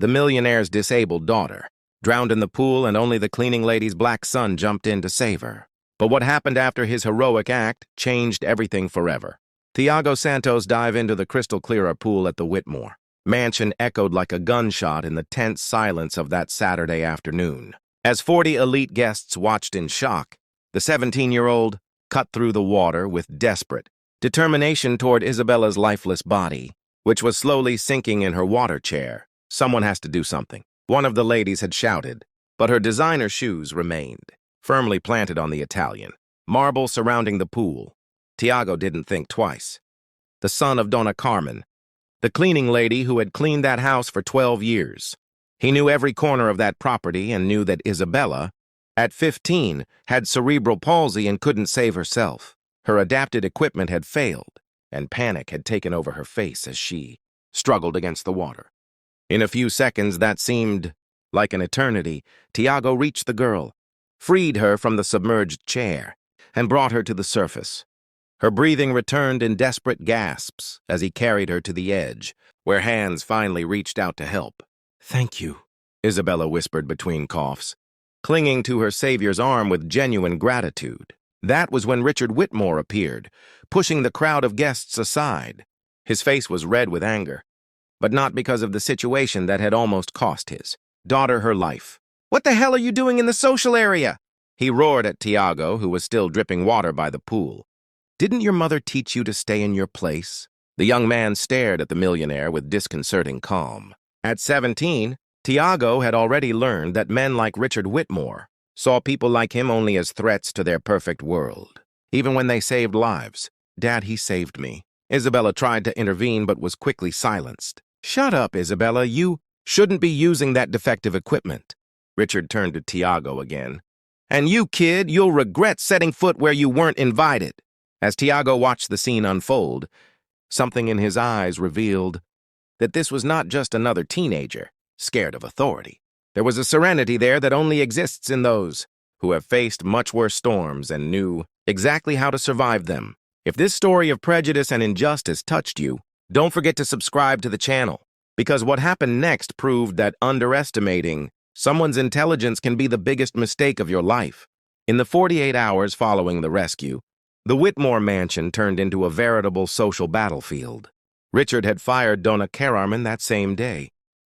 the millionaire's disabled daughter, drowned in the pool, and only the cleaning lady's black son jumped in to save her. But what happened after his heroic act changed everything forever. Tiago Santos dived into the crystal-clear pool at the Whitmore mansion echoed like a gunshot in the tense silence of that Saturday afternoon. As 40 elite guests watched in shock, the 17-year-old cut through the water with desperate determination toward Isabella's lifeless body, which was slowly sinking in her water chair. "Someone has to do something," one of the ladies had shouted, but her designer shoes remained, firmly planted on the Italian marble surrounding the pool. Tiago didn't think twice. The son of Donna Carmen, the cleaning lady who had cleaned that house for 12 years. He knew every corner of that property and knew that Isabella, at 15, had cerebral palsy and couldn't save herself. Her adapted equipment had failed, and panic had taken over her face as she struggled against the water. In a few seconds that seemed like an eternity, Tiago reached the girl, freed her from the submerged chair, and brought her to the surface. Her breathing returned in desperate gasps as he carried her to the edge, where hands finally reached out to help. "Thank you," Isabella whispered between coughs, clinging to her savior's arm with genuine gratitude. That was when Richard Whitmore appeared, pushing the crowd of guests aside. His face was red with anger, but not because of the situation that had almost cost his daughter her life. "What the hell are you doing in the social area?" he roared at Tiago, who was still dripping water by the pool. "Didn't your mother teach you to stay in your place?" The young man stared at the millionaire with disconcerting calm. At 17, Tiago had already learned that men like Richard Whitmore saw people like him only as threats to their perfect world. Even when they saved lives. "Dad, he saved me." Isabella tried to intervene but was quickly silenced. "Shut up, Isabella. You shouldn't be using that defective equipment." Richard turned to Tiago again. "And you, kid, you'll regret setting foot where you weren't invited." As Tiago watched the scene unfold, something in his eyes revealed that this was not just another teenager scared of authority. There was a serenity there that only exists in those who have faced much worse storms and knew exactly how to survive them. If this story of prejudice and injustice touched you, don't forget to subscribe to the channel, because what happened next proved that underestimating someone's intelligence can be the biggest mistake of your life. In the 48 hours following the rescue, the Whitmore mansion turned into a veritable social battlefield. Richard had fired Donna Carmen that same day,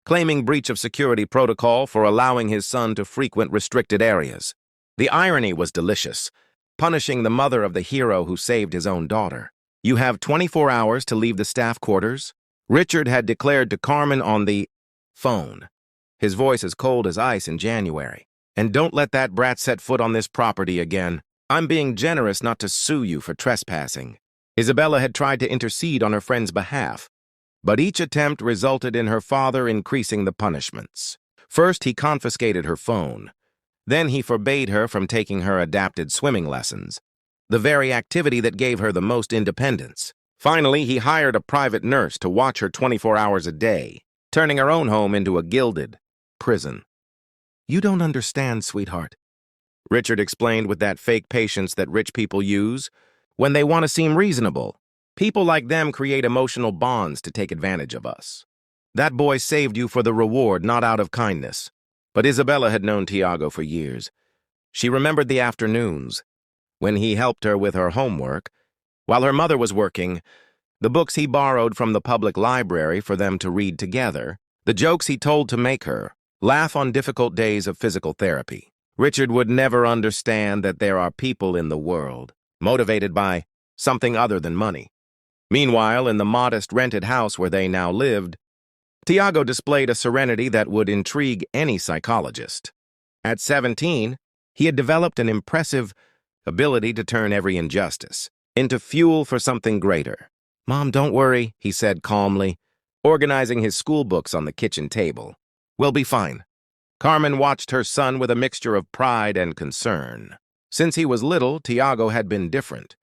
claiming breach of security protocol for allowing his son to frequent restricted areas. The irony was delicious, punishing the mother of the hero who saved his own daughter. "You have 24 hours to leave the staff quarters," Richard had declared to Carmen on the phone, his voice as cold as ice in January. "And don't let that brat set foot on this property again. I'm being generous not to sue you for trespassing." Isabella had tried to intercede on her friend's behalf, but each attempt resulted in her father increasing the punishments. First, he confiscated her phone. Then he forbade her from taking her adapted swimming lessons, the very activity that gave her the most independence. Finally, he hired a private nurse to watch her 24 hours a day, turning her own home into a gilded prison. "You don't understand, sweetheart," Richard explained with that fake patience that rich people use when they want to seem reasonable. "People like them create emotional bonds to take advantage of us. That boy saved you for the reward, not out of kindness." But Isabella had known Tiago for years. She remembered the afternoons when he helped her with her homework while her mother was working, the books he borrowed from the public library for them to read together, the jokes he told to make her laugh on difficult days of physical therapy. Richard would never understand that there are people in the world motivated by something other than money. Meanwhile, in the modest rented house where they now lived, Tiago displayed a serenity that would intrigue any psychologist. At 17, he had developed an impressive ability to turn every injustice into fuel for something greater. "Mom, don't worry," he said calmly, organizing his school books on the kitchen table. "We'll be fine." Carmen watched her son with a mixture of pride and concern. Since he was little, Tiago had been different.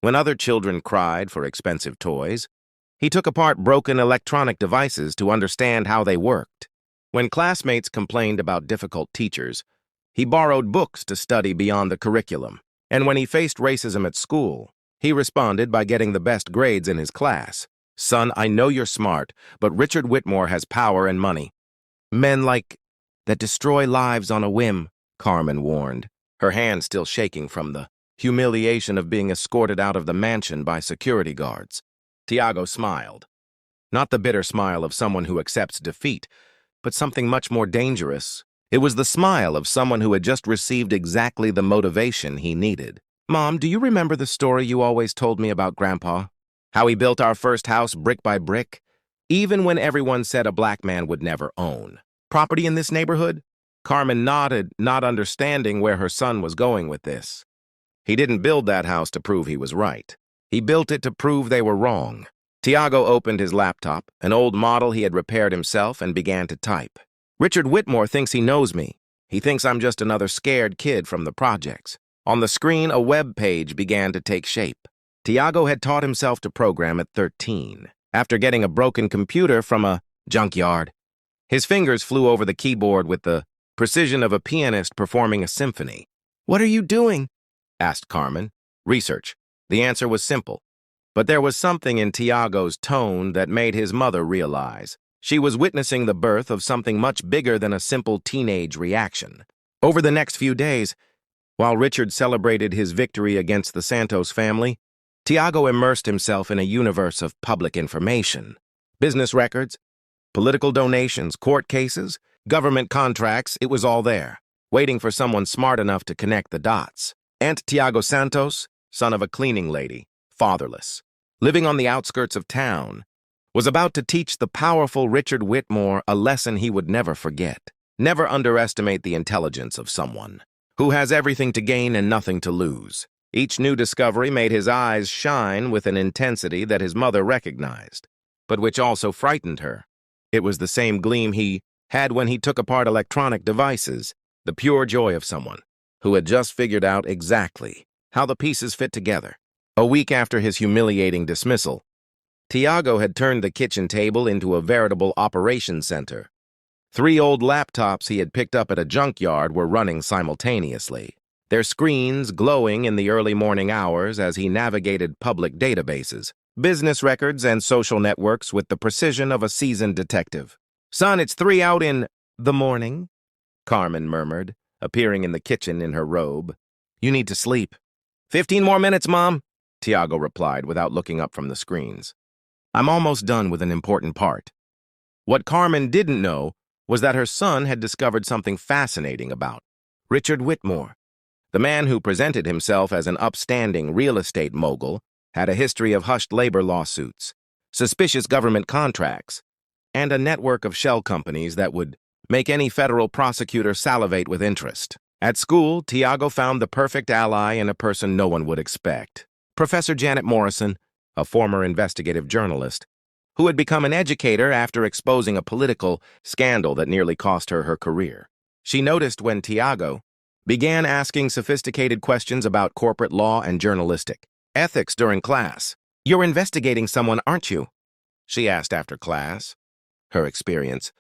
When other children cried for expensive toys, he took apart broken electronic devices to understand how they worked. When classmates complained about difficult teachers, he borrowed books to study beyond the curriculum. And when he faced racism at school, he responded by getting the best grades in his class. "Son, I know you're smart, but Richard Whitmore has power and money. Men like that destroy lives on a whim, Carmen warned, her hand still shaking from the humiliation of being escorted out of the mansion by security guards. Tiago smiled. Not the bitter smile of someone who accepts defeat, but something much more dangerous. It was the smile of someone who had just received exactly the motivation he needed. Mom, do you remember the story you always told me about Grandpa? How he built our first house brick by brick? Even when everyone said a black man would never own property in this neighborhood? Carmen nodded, not understanding where her son was going with this. He didn't build that house to prove he was right. He built it to prove they were wrong. Tiago opened his laptop, an old model he had repaired himself, and began to type. Richard Whitmore thinks he knows me. He thinks I'm just another scared kid from the projects. On the screen, a web page began to take shape. Tiago had taught himself to program at 13, after getting a broken computer from a junkyard. His fingers flew over the keyboard with the precision of a pianist performing a symphony. What are you doing? Asked Carmen. Research. The answer was simple. But there was something in Tiago's tone that made his mother realize she was witnessing the birth of something much bigger than a simple teenage reaction. Over the next few days, while Richard celebrated his victory against the Santos family, Tiago immersed himself in a universe of public information. Business records, political donations, court cases, government contracts, it was all there, waiting for someone smart enough to connect the dots. Aunt Tiago Santos, son of a cleaning lady, fatherless, living on the outskirts of town, was about to teach the powerful Richard Whitmore a lesson he would never forget. Never underestimate the intelligence of someone who has everything to gain and nothing to lose. Each new discovery made his eyes shine with an intensity that his mother recognized, but which also frightened her. It was the same gleam he had when he took apart electronic devices, the pure joy of someone who had just figured out exactly how the pieces fit together. A week after his humiliating dismissal, Tiago had turned the kitchen table into a veritable operations center. 3 old laptops he had picked up at a junkyard were running simultaneously, their screens glowing in the early morning hours as he navigated public databases, business records, and social networks with the precision of a seasoned detective. Son, it's 3 out in the morning, Carmen murmured, appearing in the kitchen in her robe. You need to sleep. 15 more minutes, Mom, Tiago replied without looking up from the screens. I'm almost done with an important part. What Carmen didn't know was that her son had discovered something fascinating about Richard Whitmore. The man who presented himself as an upstanding real estate mogul had a history of hushed labor lawsuits, suspicious government contracts, and a network of shell companies that would make any federal prosecutor salivate with interest. At school, Tiago found the perfect ally in a person no one would expect. Professor Janet Morrison, a former investigative journalist, who had become an educator after exposing a political scandal that nearly cost her her career. She noticed when Tiago began asking sophisticated questions about corporate law and journalistic ethics during class. You're investigating someone, aren't you? She asked after class, her experience,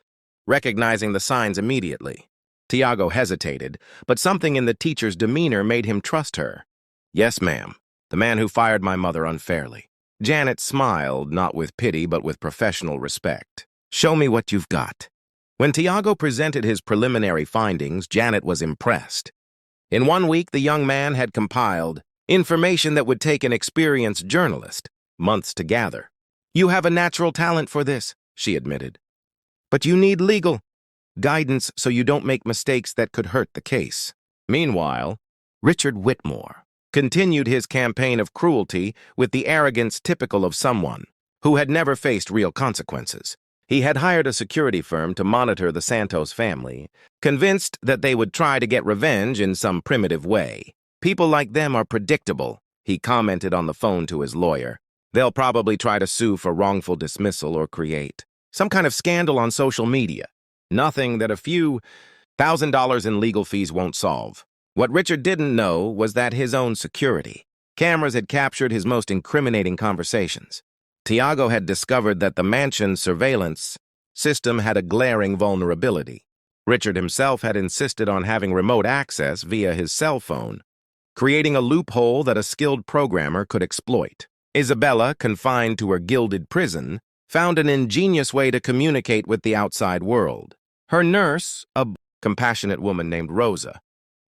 recognizing the signs immediately. Tiago hesitated, but something in the teacher's demeanor made him trust her. Yes, ma'am, the man who fired my mother unfairly. Janet smiled, not with pity, but with professional respect. Show me what you've got. When Tiago presented his preliminary findings, Janet was impressed. In 1 week, the young man had compiled information that would take an experienced journalist months to gather. You have a natural talent for this, she admitted. But you need legal guidance so you don't make mistakes that could hurt the case. Meanwhile, Richard Whitmore continued his campaign of cruelty with the arrogance typical of someone who had never faced real consequences. He had hired a security firm to monitor the Santos family, convinced that they would try to get revenge in some primitive way. People like them are predictable, he commented on the phone to his lawyer. They'll probably try to sue for wrongful dismissal or create some kind of scandal on social media. Nothing that a few $1,000 in legal fees won't solve. What Richard didn't know was that his own security cameras had captured his most incriminating conversations. Tiago had discovered that the mansion's surveillance system had a glaring vulnerability. Richard himself had insisted on having remote access via his cell phone, creating a loophole that a skilled programmer could exploit. Isabella, confined to her gilded prison, found an ingenious way to communicate with the outside world. Her nurse, a compassionate woman named Rosa,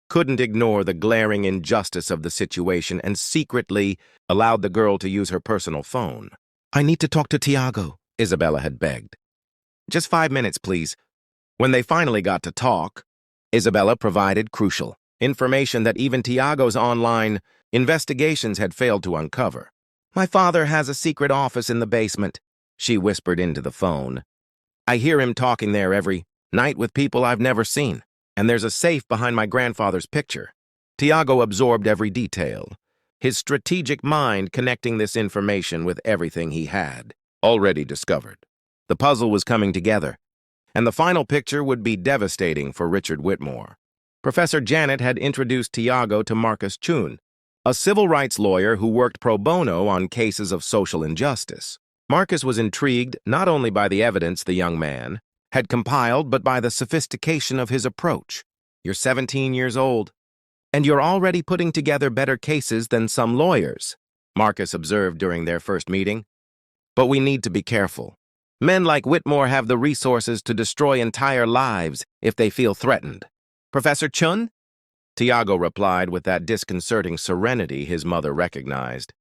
couldn't ignore the glaring injustice of the situation and secretly allowed the girl to use her personal phone. "I need to talk to Tiago," Isabella had begged. "Just 5 minutes, please." When they finally got to talk, Isabella provided crucial information that even Tiago's online investigations had failed to uncover. "My father has a secret office in the basement," she whispered into the phone. "I hear him talking there every night with people I've never seen, and there's a safe behind my grandfather's picture." Tiago absorbed every detail, his strategic mind connecting this information with everything he had already discovered. The puzzle was coming together, and the final picture would be devastating for Richard Whitmore. Professor Janet had introduced Tiago to Marcus Chun, a civil rights lawyer who worked pro bono on cases of social injustice. Marcus was intrigued not only by the evidence the young man had compiled, but by the sophistication of his approach. "You're 17 years old, and you're already putting together better cases than some lawyers," Marcus observed during their first meeting. "But we need to be careful. Men like Whitmore have the resources to destroy entire lives if they feel threatened." "Professor Chun?" Tiago replied with that disconcerting serenity his mother recognized.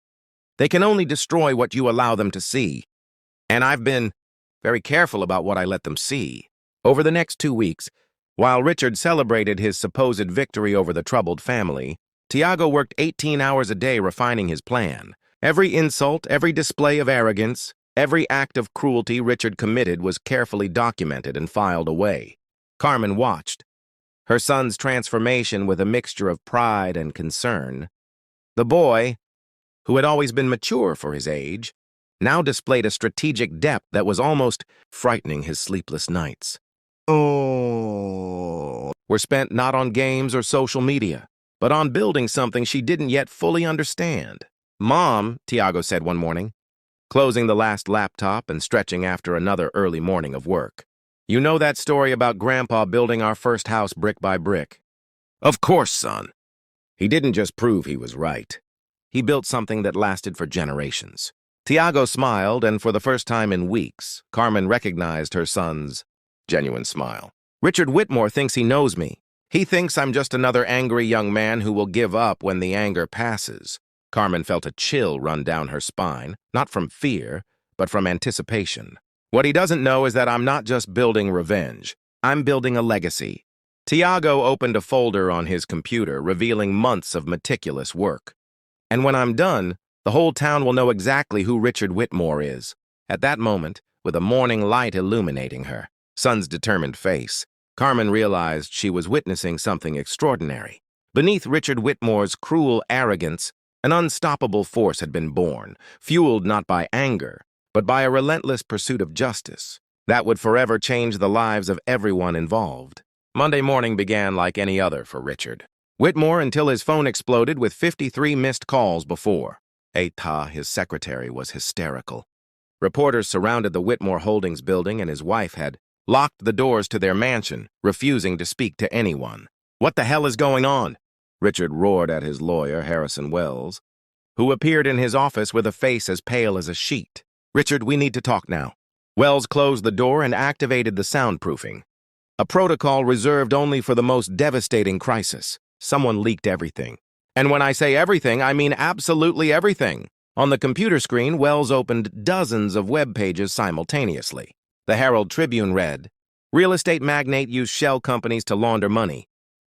"They can only destroy what you allow them to see. And I've been very careful about what I let them see." Over the next 2 weeks, while Richard celebrated his supposed victory over the troubled family, Tiago worked 18 hours a day refining his plan. Every insult, every display of arrogance, every act of cruelty Richard committed was carefully documented and filed away. Carmen watched, her son's transformation with a mixture of pride and concern. The boy, who had always been mature for his age, now displayed a strategic depth that was almost frightening. His sleepless nights were spent not on games or social media, but on building something she didn't yet fully understand. "Mom," Tiago said one morning, closing the last laptop and stretching after another early morning of work, "you know that story about Grandpa building our first house brick by brick?" "Of course, son." He didn't just prove he was right. He built something that lasted for generations. Tiago smiled, and for the first time in weeks, Carmen recognized her son's genuine smile. "Richard Whitmore thinks he knows me. He thinks I'm just another angry young man who will give up when the anger passes." Carmen felt a chill run down her spine, not from fear, but from anticipation. "What he doesn't know is that I'm not just building revenge. I'm building a legacy." Tiago opened a folder on his computer, revealing months of meticulous work. "And when I'm done, the whole town will know exactly who Richard Whitmore is." At that moment, with a morning light illuminating her son's determined face, Carmen realized she was witnessing something extraordinary. Beneath Richard Whitmore's cruel arrogance, an unstoppable force had been born, fueled not by anger, but by a relentless pursuit of justice that would forever change the lives of everyone involved. Monday morning began like any other for Richard Whitmore until his phone exploded with 53 missed calls before. Eta, his secretary, was hysterical. Reporters surrounded the Whitmore Holdings building, and his wife had locked the doors to their mansion, refusing to speak to anyone. "What the hell is going on?" Richard roared at his lawyer, Harrison Wells, who appeared in his office with a face as pale as a sheet. "Richard, we need to talk now." Wells closed the door and activated the soundproofing, a protocol reserved only for the most devastating crisis. Someone leaked everything. And when I say everything, I mean absolutely everything. On the computer screen, Wells opened dozens of web pages simultaneously. The Herald Tribune read, "Real estate magnate used shell companies to launder money."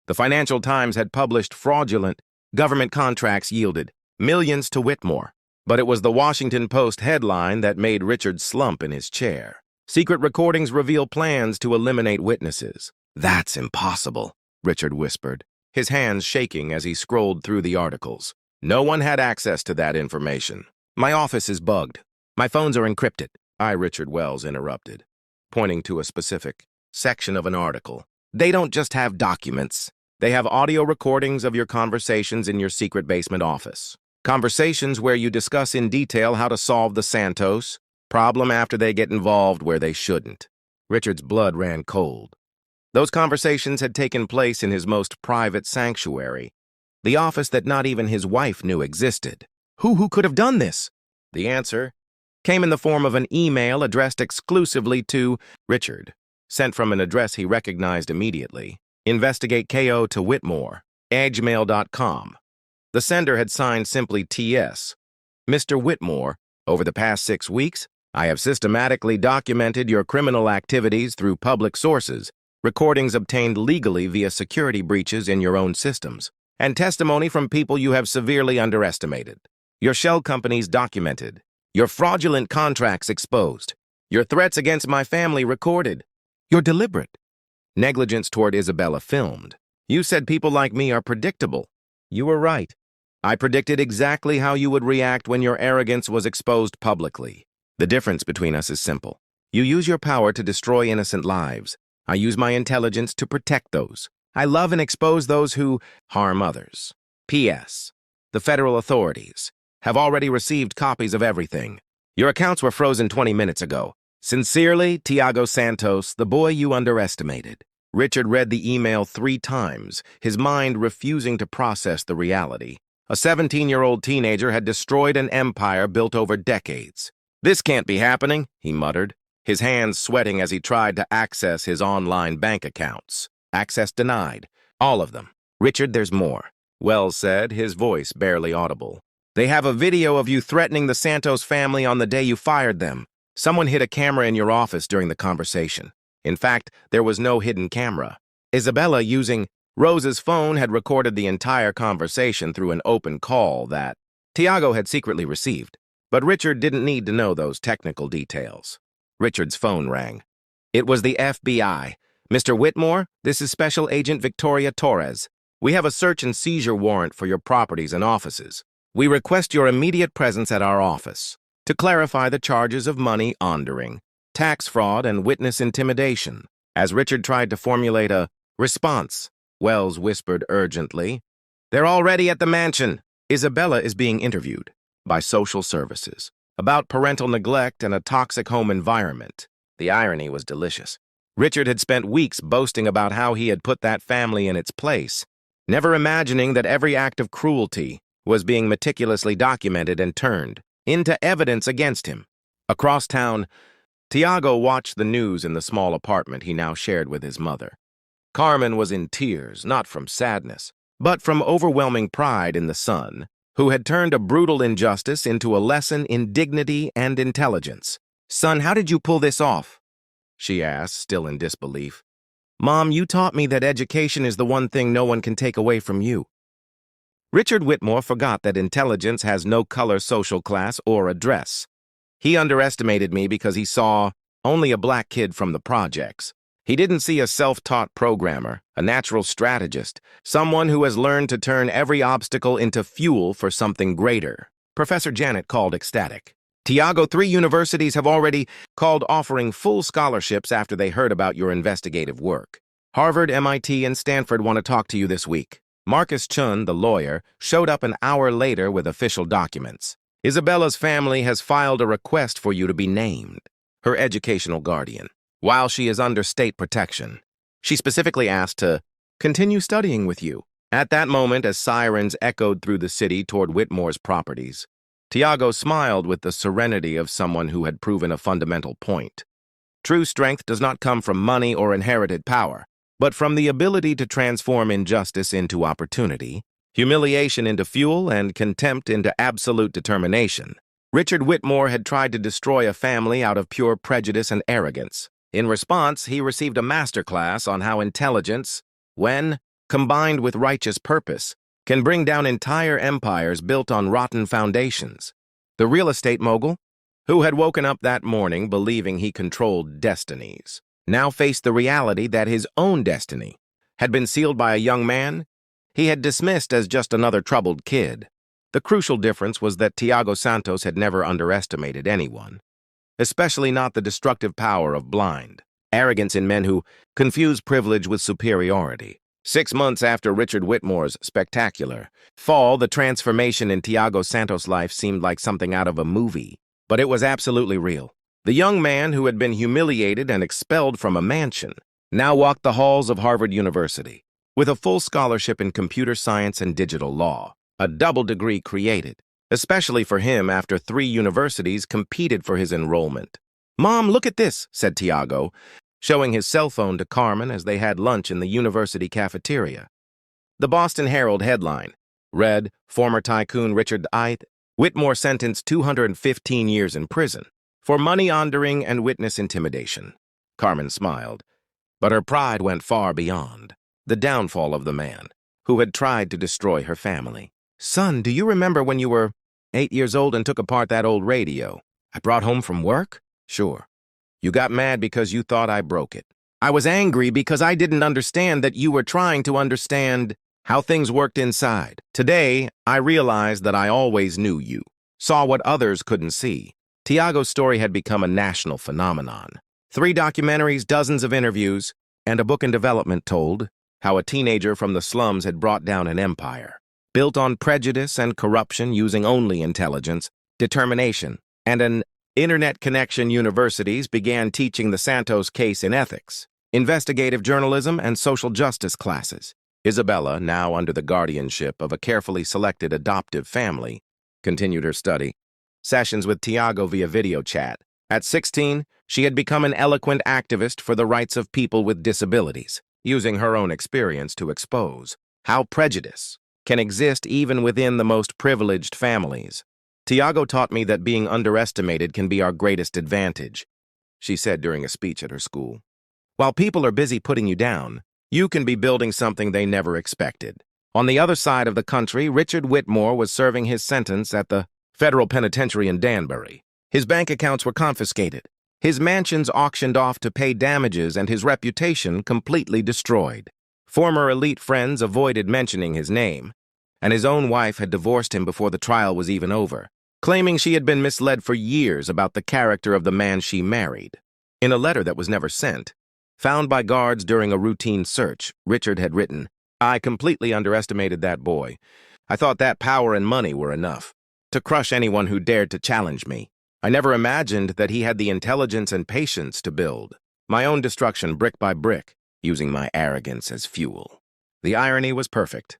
The Financial Times had published fraudulent government contracts yielded millions to Whitmore. But it was the Washington Post headline that made Richard slump in his chair. "Secret recordings reveal plans to eliminate witnesses." "That's impossible," Richard whispered, his hands shaking as he scrolled through the articles. "No one had access to that information. My office is bugged. My phones are encrypted." Richard Wells interrupted, pointing to a specific section of an article. "They don't just have documents. They have audio recordings of your conversations in your secret basement office. Conversations where you discuss in detail how to solve the Santos problem after they get involved where they shouldn't." Richard's blood ran cold. Those conversations had taken place in his most private sanctuary, the office that not even his wife knew existed. Who could have done this? The answer came in the form of an email addressed exclusively to Richard, sent from an address he recognized immediately. Investigate KO to Whitmore, edgemail.com. The sender had signed simply TS. Mr. Whitmore, over the past 6 weeks, I have systematically documented your criminal activities through public sources, recordings obtained legally via security breaches in your own systems, and testimony from people you have severely underestimated. Your shell companies documented, your fraudulent contracts exposed, your threats against my family recorded, your deliberate negligence toward Isabella filmed. You said people like me are predictable. You were right. I predicted exactly how you would react when your arrogance was exposed publicly. The difference between us is simple. You use your power to destroy innocent lives. I use my intelligence to protect those. I love and expose those who harm others. P.S. The federal authorities have already received copies of everything. Your accounts were frozen 20 minutes ago. Sincerely, Tiago Santos, the boy you underestimated. Richard read the email 3 times, his mind refusing to process the reality. A 17-year-old teenager had destroyed an empire built over decades. This can't be happening, he muttered, his hands sweating as he tried to access his online bank accounts. Access denied. All of them. Richard, there's more. Wells said, his voice barely audible. They have a video of you threatening the Santos family on the day you fired them. Someone hid a camera in your office during the conversation. In fact, there was no hidden camera. Isabella, using Rose's phone, had recorded the entire conversation through an open call that Tiago had secretly received. But Richard didn't need to know those technical details. Richard's phone rang. It was the FBI. Mr. Whitmore, this is Special Agent Victoria Torres. We have a search and seizure warrant for your properties and offices. We request your immediate presence at our office to clarify the charges of money laundering, tax fraud, and witness intimidation. As Richard tried to formulate a response, Wells whispered urgently, "They're already at the mansion." Isabella is being interviewed by social services about parental neglect and a toxic home environment. The irony was delicious. Richard had spent weeks boasting about how he had put that family in its place, never imagining that every act of cruelty was being meticulously documented and turned into evidence against him. Across town, Tiago watched the news in the small apartment he now shared with his mother. Carmen was in tears, not from sadness, but from overwhelming pride in the son, who had turned a brutal injustice into a lesson in dignity and intelligence. "Son, how did you pull this off?" she asked, still in disbelief. "Mom, you taught me that education is the one thing no one can take away from you." Richard Whitmore forgot that intelligence has no color, social class, or address. He underestimated me because he saw only a black kid from the projects. He didn't see a self-taught programmer, a natural strategist, someone who has learned to turn every obstacle into fuel for something greater. Professor Janet called ecstatic. "Tiago, 3 universities have already called offering full scholarships after they heard about your investigative work. Harvard, MIT, and Stanford want to talk to you this week." Marcus Chun, the lawyer, showed up an hour later with official documents. "Isabella's family has filed a request for you to be named her educational guardian while she is under state protection. She specifically asked to continue studying with you." At that moment, as sirens echoed through the city toward Whitmore's properties, Tiago smiled with the serenity of someone who had proven a fundamental point. True strength does not come from money or inherited power, but from the ability to transform injustice into opportunity, humiliation into fuel, and contempt into absolute determination. Richard Whitmore had tried to destroy a family out of pure prejudice and arrogance. In response, he received a masterclass on how intelligence, when combined with righteous purpose, can bring down entire empires built on rotten foundations. The real estate mogul, who had woken up that morning believing he controlled destinies, now faced the reality that his own destiny had been sealed by a young man he had dismissed as just another troubled kid. The crucial difference was that Tiago Santos had never underestimated anyone, especially not the destructive power of blind arrogance in men who confuse privilege with superiority. 6 months after Richard Whitmore's spectacular fall, the transformation in Tiago Santos' life seemed like something out of a movie, but it was absolutely real. The young man who had been humiliated and expelled from a mansion now walked the halls of Harvard University with a full scholarship in computer science and digital law, a double degree created, especially for him after 3 universities competed for his enrollment. "Mom, look at this," said Tiago, showing his cell phone to Carmen as they had lunch in the university cafeteria. The Boston Herald headline read, "Former tycoon Richard I. Whitmore sentenced 215 years in prison for money laundering and witness intimidation." Carmen smiled, but her pride went far beyond the downfall of the man who had tried to destroy her family. "Son, do you remember when you were 8 years old and took apart that old radio I brought home from work?" "Sure. You got mad because you thought I broke it." "I was angry because I didn't understand that you were trying to understand how things worked inside. Today, I realized that I always knew you, saw what others couldn't see." Tiago's story had become a national phenomenon. 3 documentaries, dozens of interviews, and a book in development told how a teenager from the slums had brought down an empire, built on prejudice and corruption using only intelligence, determination, and an internet connection. Universities began teaching the Santos case in ethics, investigative journalism, and social justice classes. Isabella, now under the guardianship of a carefully selected adoptive family, continued her study sessions with Tiago via video chat. At 16, she had become an eloquent activist for the rights of people with disabilities, using her own experience to expose how prejudice can exist even within the most privileged families. "Tiago taught me that being underestimated can be our greatest advantage," she said during a speech at her school. "While people are busy putting you down, you can be building something they never expected." On the other side of the country, Richard Whitmore was serving his sentence at the federal penitentiary in Danbury. His bank accounts were confiscated, his mansions auctioned off to pay damages, and his reputation completely destroyed. Former elite friends avoided mentioning his name, and his own wife had divorced him before the trial was even over, claiming she had been misled for years about the character of the man she married. In a letter that was never sent, found by guards during a routine search, Richard had written, "I completely underestimated that boy. I thought that power and money were enough to crush anyone who dared to challenge me. I never imagined that he had the intelligence and patience to build my own destruction brick by brick, using my arrogance as fuel." The irony was perfect.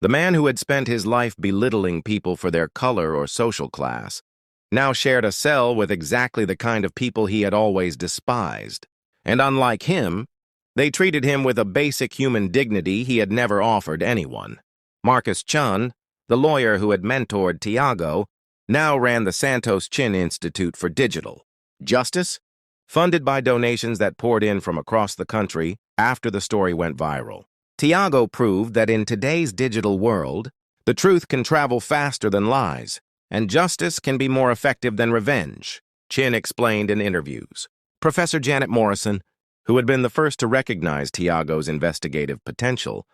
The man who had spent his life belittling people for their color or social class now shared a cell with exactly the kind of people he had always despised. And unlike him, they treated him with a basic human dignity he had never offered anyone. Marcus Chun, the lawyer who had mentored Tiago, now ran the Santos Chin Institute for Digital Justice, funded by donations that poured in from across the country after the story went viral. Tiago proved that in today's digital world, the truth can travel faster than lies, and justice can be more effective than revenge, Chin explained in interviews. Professor Janet Morrison, who had been the first to recognize Tiago's investigative potential,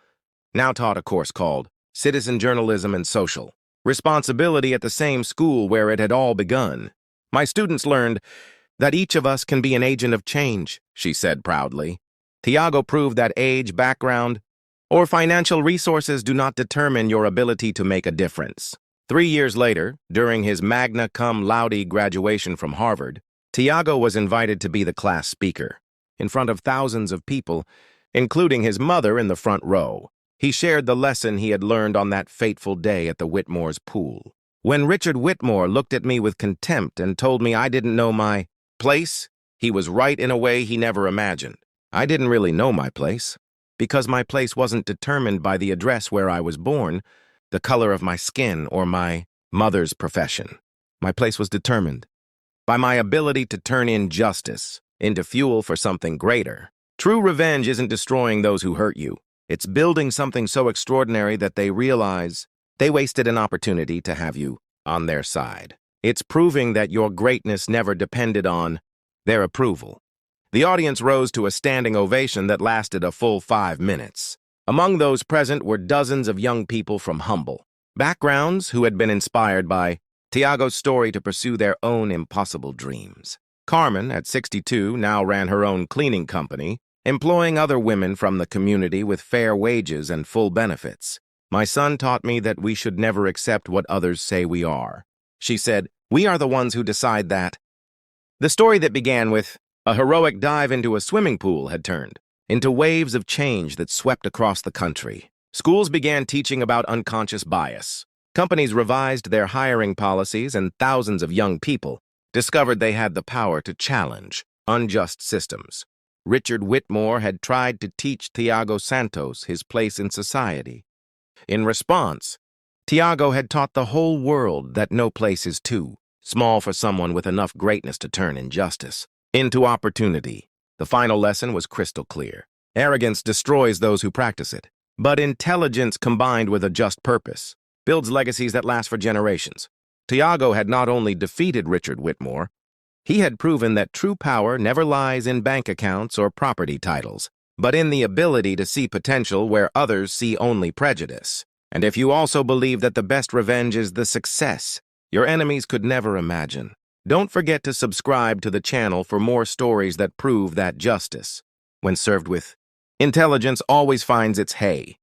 now taught a course called Citizen Journalism and Social Responsibility at the same school where it had all begun. "My students learned that each of us can be an agent of change," she said proudly. Tiago proved that age, background, or financial resources do not determine your ability to make a difference. 3 years later, during his magna cum laude graduation from Harvard, Tiago was invited to be the class speaker. In front of thousands of people, including his mother in the front row, he shared the lesson he had learned on that fateful day at the Whitmore's pool. "When Richard Whitmore looked at me with contempt and told me I didn't know my place, he was right in a way he never imagined. I didn't really know my place, because my place wasn't determined by the address where I was born, the color of my skin, or my mother's profession. My place was determined by my ability to turn injustice into fuel for something greater. True revenge isn't destroying those who hurt you. It's building something so extraordinary that they realize they wasted an opportunity to have you on their side. It's proving that your greatness never depended on their approval." The audience rose to a standing ovation that lasted a full 5 minutes. Among those present were dozens of young people from humble backgrounds who had been inspired by Tiago's story to pursue their own impossible dreams. Carmen, at 62, now ran her own cleaning company, employing other women from the community with fair wages and full benefits. "My son taught me that we should never accept what others say we are," she said. "We are the ones who decide that." The story that began with a heroic dive into a swimming pool had turned into waves of change that swept across the country. Schools began teaching about unconscious bias. Companies revised their hiring policies, and thousands of young people discovered they had the power to challenge unjust systems. Richard Whitmore had tried to teach Tiago Santos his place in society. In response, Tiago had taught the whole world that no place is too small for someone with enough greatness to turn injustice into opportunity. The final lesson was crystal clear. Arrogance destroys those who practice it, but intelligence combined with a just purpose builds legacies that last for generations. Tiago had not only defeated Richard Whitmore, he had proven that true power never lies in bank accounts or property titles, but in the ability to see potential where others see only prejudice. And if you also believe that the best revenge is the success your enemies could never imagine, don't forget to subscribe to the channel for more stories that prove that justice, when served with intelligence, always finds its hay.